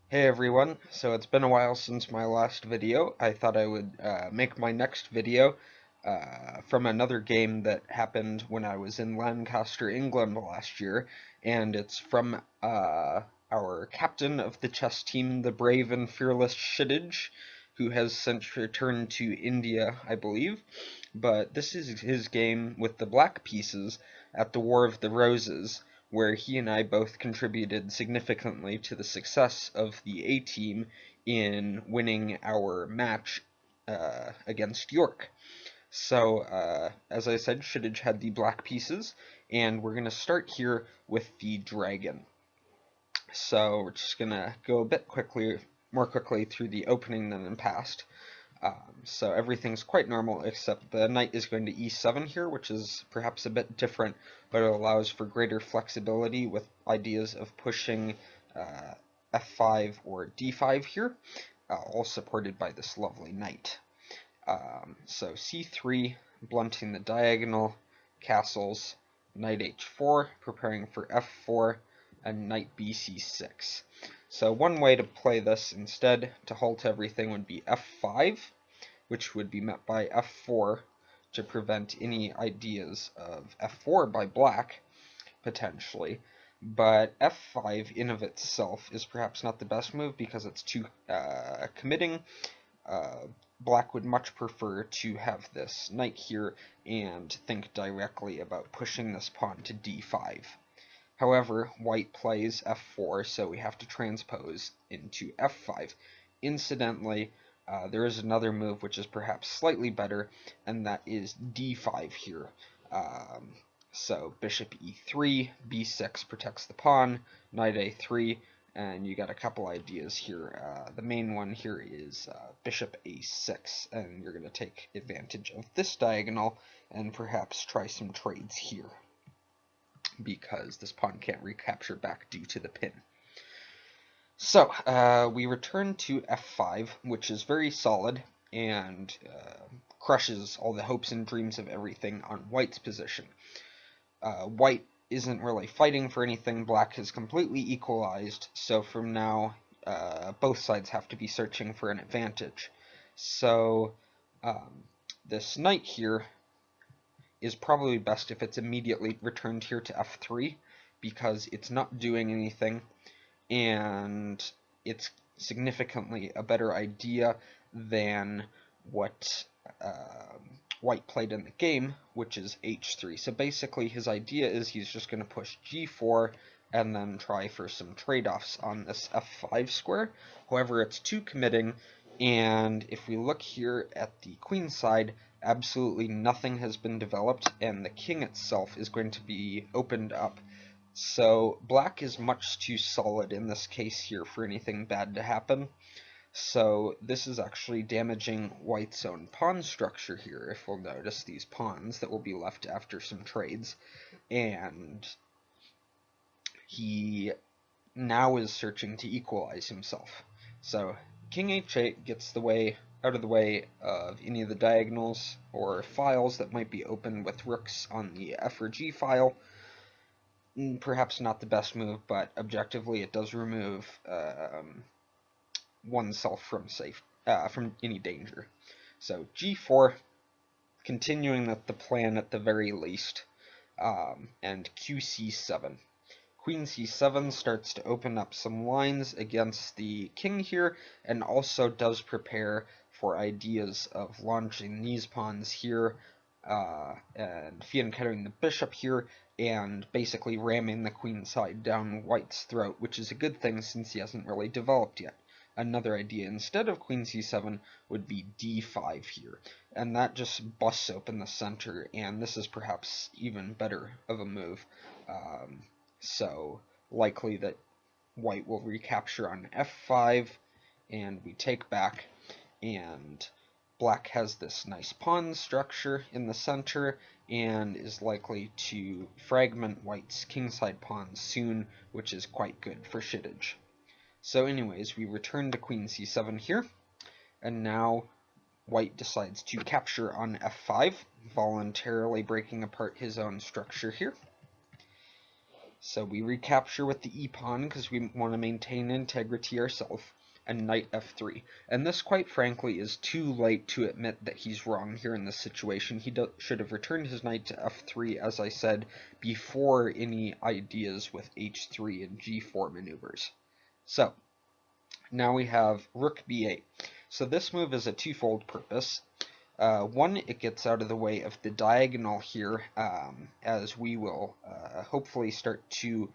Hey everyone, so it's been a while since my last video. I thought I would make my next video from another game that happened when I was in Lancaster, England last year, and it's from our captain of the chess team, the brave and fearless Kshitij, who has since returned to India, I believe. But this is his game with the black pieces at the War of the Roses, where he and I both contributed significantly to the success of the A team in winning our match against York. So, as I said, Kshitij had the black pieces, and we're going to start here with the dragon. So, we're just going to go a bit more quickly through the opening than in past. So everything's quite normal, except the knight is going to e7 here, which is perhaps a bit different, but it allows for greater flexibility with ideas of pushing f5 or d5 here, all supported by this lovely knight. So c3, blunting the diagonal, castles, knight h4, preparing for f4, and knight bc6. So one way to play this instead to halt everything would be f5, which would be met by f4 to prevent any ideas of f4 by black, potentially. But f5 in of itself is perhaps not the best move because it's too committing. Black would much prefer to have this knight here and think directly about pushing this pawn to d5. However, white plays f4, so we have to transpose into f5. Incidentally, there is another move which is perhaps slightly better, and that is d5 here. So bishop e3, b6 protects the pawn, knight a3, and you got a couple ideas here. The main one here is bishop a6, and you're going to take advantage of this diagonal and perhaps try some trades here, because this pawn can't recapture back due to the pin. So, we return to f5, which is very solid and crushes all the hopes and dreams of everything on white's position. White isn't really fighting for anything, black has completely equalized, so from now both sides have to be searching for an advantage. So, this knight here is probably best if it's immediately returned here to f3, because it's not doing anything, and it's significantly a better idea than what white played in the game, which is h3. So basically his idea is he's just going to push g4 and then try for some trade-offs on this f5 square. However, it's too committing, and if we look here at the queen side, absolutely nothing has been developed, and the king itself is going to be opened up. So black is much too solid in this case here for anything bad to happen. So this is actually damaging white's own pawn structure here, if we'll notice these pawns that will be left after some trades. And he now is searching to equalize himself. So king h8 gets out of the way of any of the diagonals or files that might be open with rooks on the f or g file. Perhaps not the best move, but objectively it does remove oneself from any danger. So g4, continuing with the plan at the very least, and qc7. Queen c7 starts to open up some lines against the king here, and also does prepare for ideas of launching these pawns here, and fianchettoing the bishop here, and basically ramming the queen side down white's throat, which is a good thing since he hasn't really developed yet. Another idea instead of queen c7 would be d5 here, and that just busts open the center, and this is perhaps even better of a move. So likely that white will recapture on f5, and we take back, and black has this nice pawn structure in the center, and is likely to fragment white's kingside pawns soon, which is quite good for Kshitij. So anyways, we return to queen c7 here, and now white decides to capture on f5, voluntarily breaking apart his own structure here. So we recapture with the e-pawn because we want to maintain integrity ourselves, and knight f3. And this, quite frankly, is too late to admit that he's wrong here in this situation. He should have returned his knight to f3, as I said, before any ideas with h3 and g4 maneuvers. So now we have rook b8. So this move is a twofold purpose. One, it gets out of the way of the diagonal here, as we will hopefully start to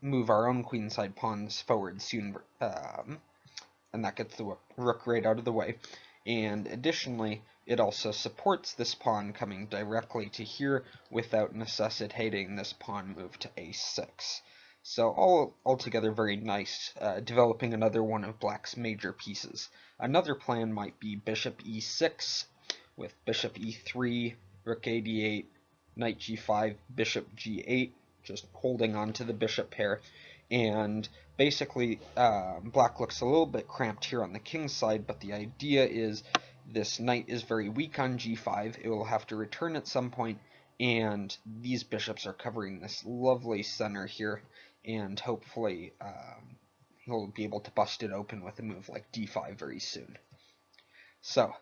move our own queenside pawns forward soon, and that gets the rook right out of the way. And additionally, it also supports this pawn coming directly to here without necessitating this pawn move to a6. So all altogether very nice, developing another one of black's major pieces. Another plan might be bishop e6 with bishop e3, rook a d8, knight g5, bishop g8, just holding on to the bishop pair. And basically, black looks a little bit cramped here on the king's side, but the idea is this knight is very weak on g5. It will have to return at some point, and these bishops are covering this lovely center here, and hopefully he'll be able to bust it open with a move like d5 very soon. So,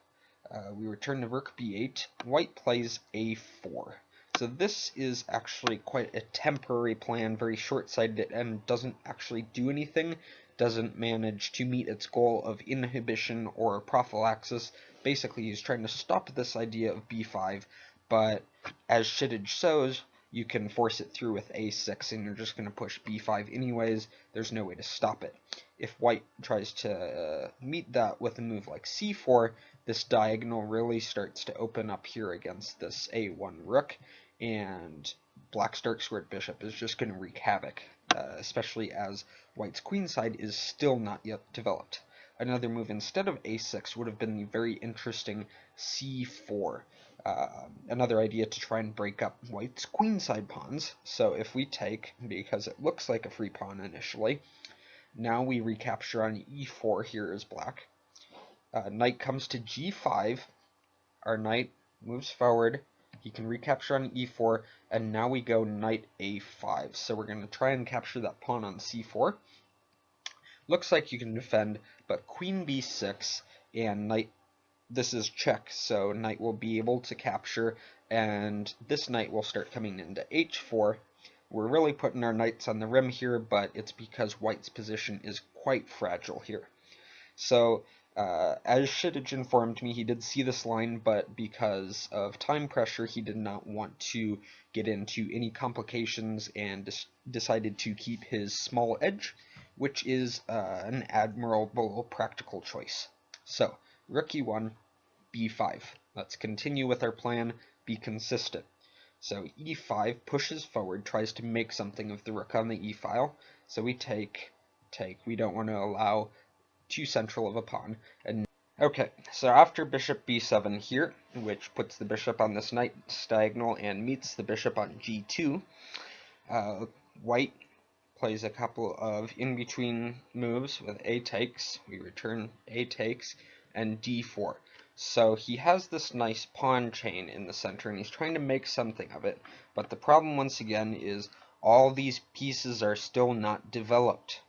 we return to rook b8. White plays a4. So this is actually quite a temporary plan, very short-sighted, and doesn't actually do anything, doesn't manage to meet its goal of inhibition or prophylaxis. Basically, he's trying to stop this idea of b5, but as Kshitij shows, you can force it through with a6, and you're just going to push b5 anyways. There's no way to stop it. If white tries to meet that with a move like c4, this diagonal really starts to open up here against this a1 rook, and black's dark squared bishop is just going to wreak havoc, especially as white's queenside is still not yet developed. Another move instead of a6 would have been the very interesting c4. Another idea to try and break up white's queenside pawns. So if we take, because it looks like a free pawn initially, now we recapture on e4 here as black. Knight comes to g5. Our knight moves forward. He can recapture on e4, and now we go knight a5. So we're going to try and capture that pawn on c4. Looks like you can defend, but queen b6 and knight, this is check, so knight will be able to capture, and this knight will start coming into h4. We're really putting our knights on the rim here, but it's because white's position is quite fragile here. So, as Kshitij informed me, he did see this line, but because of time pressure, he did not want to get into any complications and decided to keep his small edge, which is an admirable practical choice. So, rook e1, b5. Let's continue with our plan, be consistent. So e5 pushes forward, tries to make something of the rook on the e-file. So we take, we don't want to allow too central of a pawn. And okay, so after bishop b7 here, which puts the bishop on this knight's diagonal and meets the bishop on g2, white plays a couple of in-between moves with a takes, we return a takes, and d4. So he has this nice pawn chain in the center, and he's trying to make something of it, but the problem once again is all these pieces are still not developed.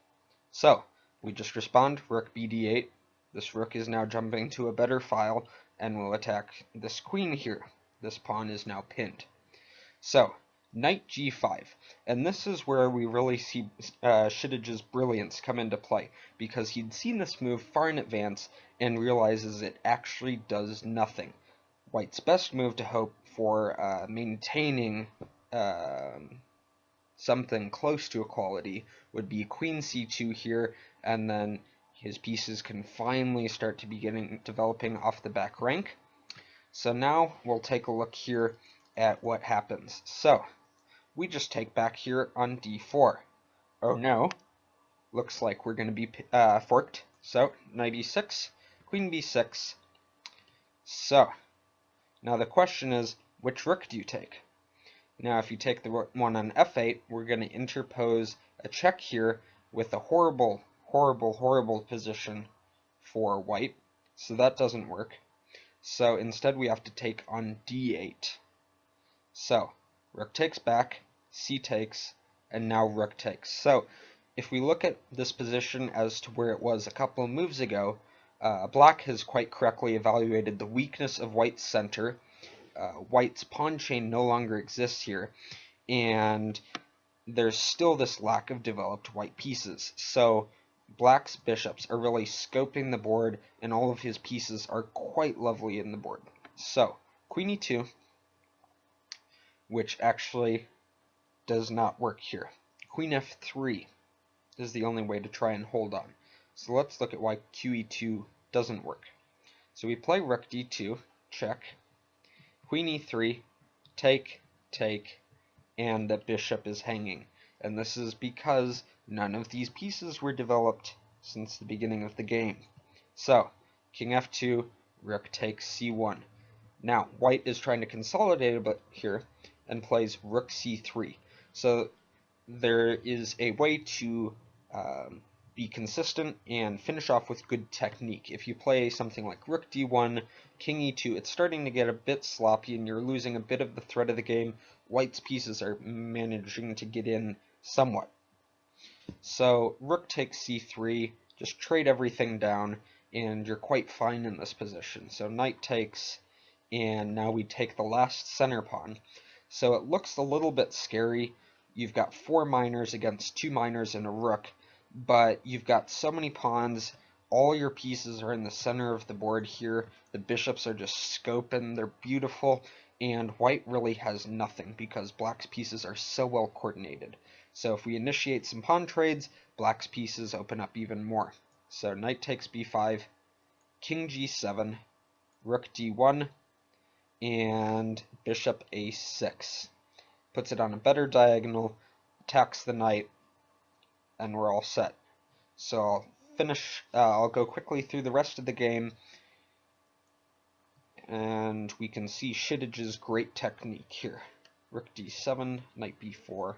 So we just respond, rook bd8. This rook is now jumping to a better file and will attack this queen here. This pawn is now pinned. So knight g5, and this is where we really see Kshitij's brilliance come into play, because he'd seen this move far in advance and realizes it actually does nothing. White's best move to hope for maintaining something close to equality would be queen c2 here, and then his pieces can finally start to be developing off the back rank. So now we'll take a look here at what happens. So we just take back here on d4. Oh no, looks like we're going to be forked. So knight e6, queen b6. So now the question is, which rook do you take? Now if you take the one on f8, we're going to interpose a check here with a horrible, horrible, horrible position for white. So that doesn't work. So instead we have to take on d8. So rook takes back, c takes, and now rook takes. So if we look at this position as to where it was a couple of moves ago, black has quite correctly evaluated the weakness of white's center. White's pawn chain no longer exists here, and there's still this lack of developed white pieces. So black's bishops are really scoping the board, and all of his pieces are quite lovely in the board. So queen e2, which actually does not work here. Queen f3 is the only way to try and hold on. So let's look at why qe2 doesn't work. So we play rook d2, check, queen e3, take, and the bishop is hanging. And this is because none of these pieces were developed since the beginning of the game. So, king f2, rook takes c1. Now, white is trying to consolidate a bit here and plays rook c3. So there is a way to be consistent and finish off with good technique. If you play something like rook d1, king e2, it's starting to get a bit sloppy and you're losing a bit of the thread of the game. White's pieces are managing to get in somewhat. So rook takes c3, just trade everything down, and you're quite fine in this position. So knight takes, and now we take the last center pawn. So it looks a little bit scary. You've got 4 minors against 2 minors and a rook, but you've got so many pawns. All your pieces are in the center of the board here. The bishops are just scoping. They're beautiful, and white really has nothing because black's pieces are so well coordinated. So if we initiate some pawn trades, black's pieces open up even more. So knight takes b5, king g7, rook d1, and bishop a6. Puts it on a better diagonal, attacks the knight, and we're all set. So I'll go quickly through the rest of the game, and we can see Kshitij's great technique here. Rook d7, knight b4,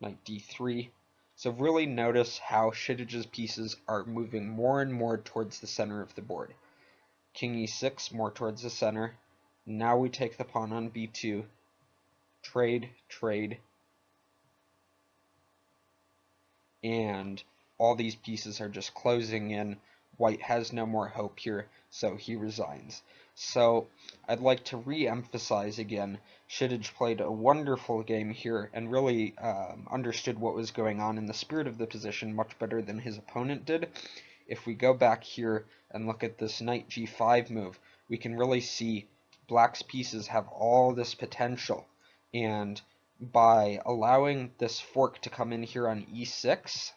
knight d3. So really notice how Kshitij's pieces are moving more and more towards the center of the board. King e6, more towards the center. Now we take the pawn on b2, trade, and all these pieces are just closing in. White has no more hope here, so he resigns. So I'd like to re-emphasize again, Kshitij played a wonderful game here and really understood what was going on in the spirit of the position much better than his opponent did. If we go back here and look at this knight g5 move, we can really see black's pieces have all this potential, and by allowing this fork to come in here on e6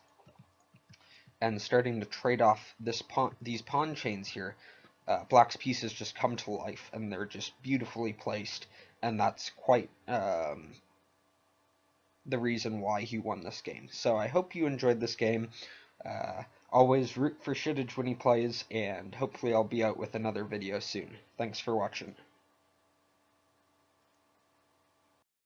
and starting to trade off these pawn chains here, black's pieces just come to life and they're just beautifully placed, and that's quite the reason why he won this game. So I hope you enjoyed this game. Always root for Kshitij when he plays, and hopefully I'll be out with another video soon. Thanks for watching.